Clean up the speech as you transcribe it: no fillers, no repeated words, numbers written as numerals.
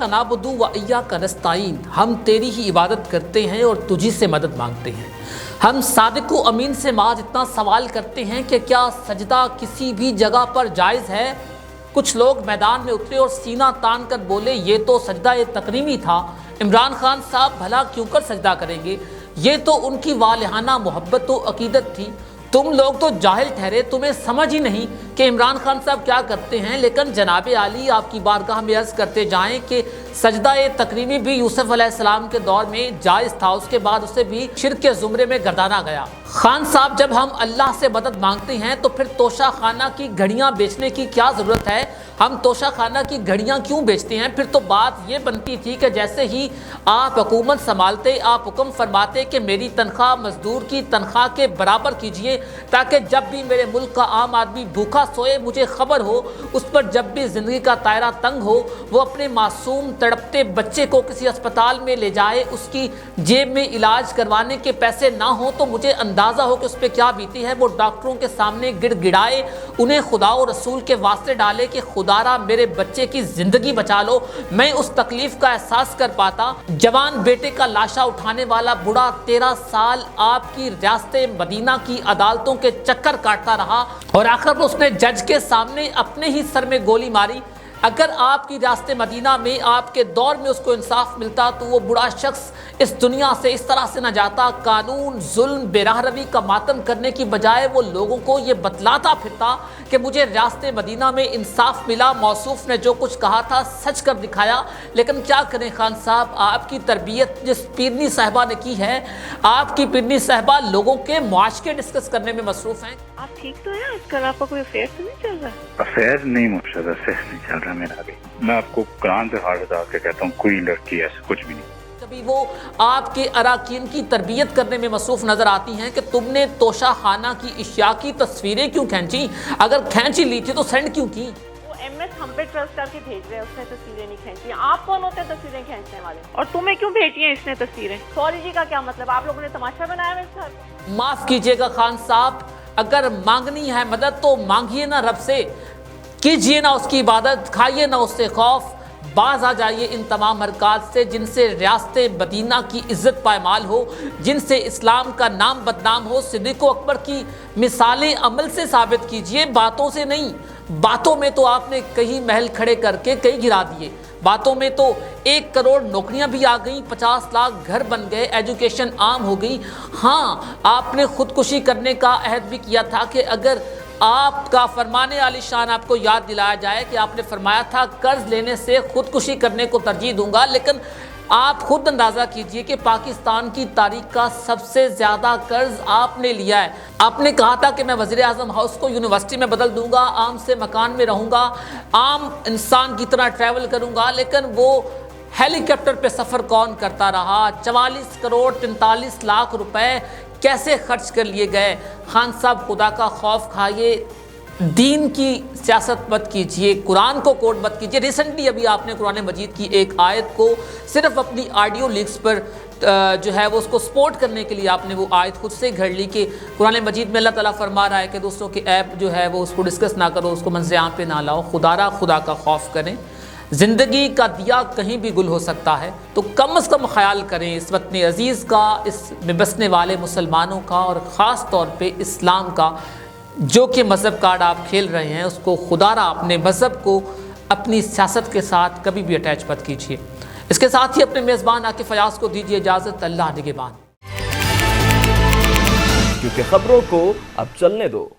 इय्याका नअबुदु व इय्याका नस्तईन, हम तेरी ही इबादत करते हैं और तुझी से मदद मांगते हैं। हम सादिक व अमीन से माज इतना सवाल करते हैं कि क्या सजदा किसी भी जगह पर जायज़ है। कुछ लोग मैदान में उतरे और सीना तान कर बोले ये तो सजदा तकरीमी था, इमरान खान साहब भला क्यों कर सजदा करेंगे, ये तो उनकी वालिहाना मोहब्बत व अकीदत थी। तुम लोग तो जाहिल ठहरे, तुम्हें समझ ही नहीं कि इमरान खान साहब क्या करते हैं। लेकिन जनाब आली आपकी बारगाह में अर्ज़ करते जाएं कि सजदा तकरीमी भी यूसुफ अलैहिस्सलाम के दौर में जायज़ था, उसके बाद उसे भी शिर्क के ज़ुमरे में गर्दाना गया। खान साहब जब हम अल्लाह से मदद मांगते हैं तो फिर तोशा खाना की घड़ियाँ बेचने की क्या ज़रूरत है, हम तोशा खाना की घड़ियाँ क्यों बेचते हैं। फिर तो बात ये बनती थी कि जैसे ही आप हुकूमत संभालते आप हुक्म फरमाते कि मेरी तनख्वाह मजदूर की तनख्वाह के बराबर कीजिए, ताकि जब भी मेरे मुल्क का आम आदमी भूखा सोए मुझे खबर हो, उस पर जब भी ज़िंदगी का दायरा तंग हो वो अपने मासूम तड़पते बच्चे को किसी अस्पताल में ले जाए, उसकी जेब में इलाज करवाने के पैसे ना हो तो मुझे अंदाज़ा हो कि उस पर क्या बीती है। वो डॉक्टरों के सामने गिड़गिड़ाए, उन्हें खुदा और रसूल के वास्ते डाले कि खुदारा मेरे बच्चे की ज़िंदगी बचा लो। मैं उस तकलीफ़ का एहसास कर पाता। जवान बेटे का लाशा उठाने वाला बूढ़ा 13 साल आपकी रियासत मदीना की अदालतों के चक्कर काटता रहा और आखिर उसने जज के सामने अपने ही सर में गोली मारी। अगर आपकी रियासत मदीना में आपके दौर में उसको इंसाफ मिलता तो वो बुढ़ा शख्स इस दुनिया से इस तरह से न जाता। कानून जुल्म बेराहरवी का मातम करने की बजाय वो लोगों को ये बतलाता फिरता कि मुझे रियासत मदीना में इंसाफ मिला, मौसूफ ने जो कुछ कहा था सच कर दिखाया। लेकिन क्या करें खान साहब, आपकी तरबियत जिस पीरनी साहिबा ने की है, आपकी पीरनी साहिबा लोगों के मुआशके डिस्कस करने में मसरूफ़ हैं। आप ठीक तो हैं? आजकल आपका कोई अफेयर तो नहीं चल रहा? अफेयर नहीं मुर्शद, अफेयर नहीं चल रहा मेरा अभी। मैं आपको कुरान पे हाथ उठा के कहता हूँ कोई लड़की ऐसा कुछ भी नहीं। कभी वो आपके अराकीन की तरबियत करने में मसरूफ़ नज़र आती हैं कि तुमने तोशा खाना की इश्या की तस्वीरें क्यों खींची, अगर खींची ली थी तो सेंड क्यों की। वो एमएस हम पे ट्रस्ट करके भेज रहे हैं, उसने तस्वीरें नहीं खींची। आप कौन होते हैं तस्वीरें खींचने वाले, और तुम्हें क्यों भेजी हैं इसने तस्वीरें? सॉरी जी का क्या मतलब, आप लोगों ने तमाशा बनाया है इस घर को? माफ़ कीजिएगा खान साहब, अगर मांगनी है मदद तो मांगिए ना रब से, कीजिए ना उसकी इबादत, खाइए ना उससे खौफ। बाज आ जाइए इन तमाम हरकत से जिनसे रियासत मदीना की इज़्ज़त पायमाल हो, जिनसे इस्लाम का नाम बदनाम हो। सिद्दीक़ अकबर की मिसालें अमल से साबित कीजिए, बातों से नहीं। बातों में तो आपने कई महल खड़े करके कई गिरा दिए, बातों में तो 1 करोड़ नौकरियां भी आ गई, 50 लाख घर बन गए, एजुकेशन आम हो गई। हाँ, आपने खुदकुशी करने का अहद भी किया था कि अगर आपका फरमाने आली शान आपको याद दिलाया जाए कि आपने फरमाया था कर्ज लेने से खुदकुशी करने को तरजीह दूंगा। लेकिन आप खुद अंदाज़ा कीजिए कि पाकिस्तान की तारीख का सबसे ज़्यादा कर्ज आपने लिया है। आपने कहा था कि मैं वज़ीर आज़म हाउस को यूनिवर्सिटी में बदल दूंगा, आम से मकान में रहूँगा, आम इंसान की तरह ट्रैवल करूँगा। लेकिन वो हेलीकॉप्टर पे सफ़र कौन करता रहा? 44 करोड़ 43 लाख रुपए कैसे खर्च कर लिए गए? खान साहब खुदा का खौफ खाइए, दीन की सियासत मत कीजिए, कुरान को कोट मत कीजिए। रिसेंटली अभी आपने कुरान मजीद की एक आयत को सिर्फ अपनी ऑडियो लीक्स पर जो है वो उसको सपोर्ट करने के लिए आपने वो आयत खुद से घड़ ली कि कुरान मजीद में अल्लाह ताला फरमा रहा है कि दूसरों के ऐप जो है वो उसको डिस्कस ना करो, उसको मंज़र आम पे ना लाओ, खुदा का खौफ करें। ज़िंदगी का दिया कहीं भी गुल हो सकता है, तो कम से कम ख्याल करें इस वतन अज़ीज़ का, इस में बसने वाले मुसलमानों का, और ख़ास तौर पे इस्लाम का। जो कि मज़हब कार्ड आप खेल रहे हैं उसको खुदारा अपने मज़हब को अपनी सियासत के साथ कभी भी अटैच मत कीजिए। इसके साथ ही अपने मेज़बान आकिफ़ फयाज़ को दीजिए इजाज़त। अल्लाह निगहबान। क्योंकि खबरों को अब चलने दो।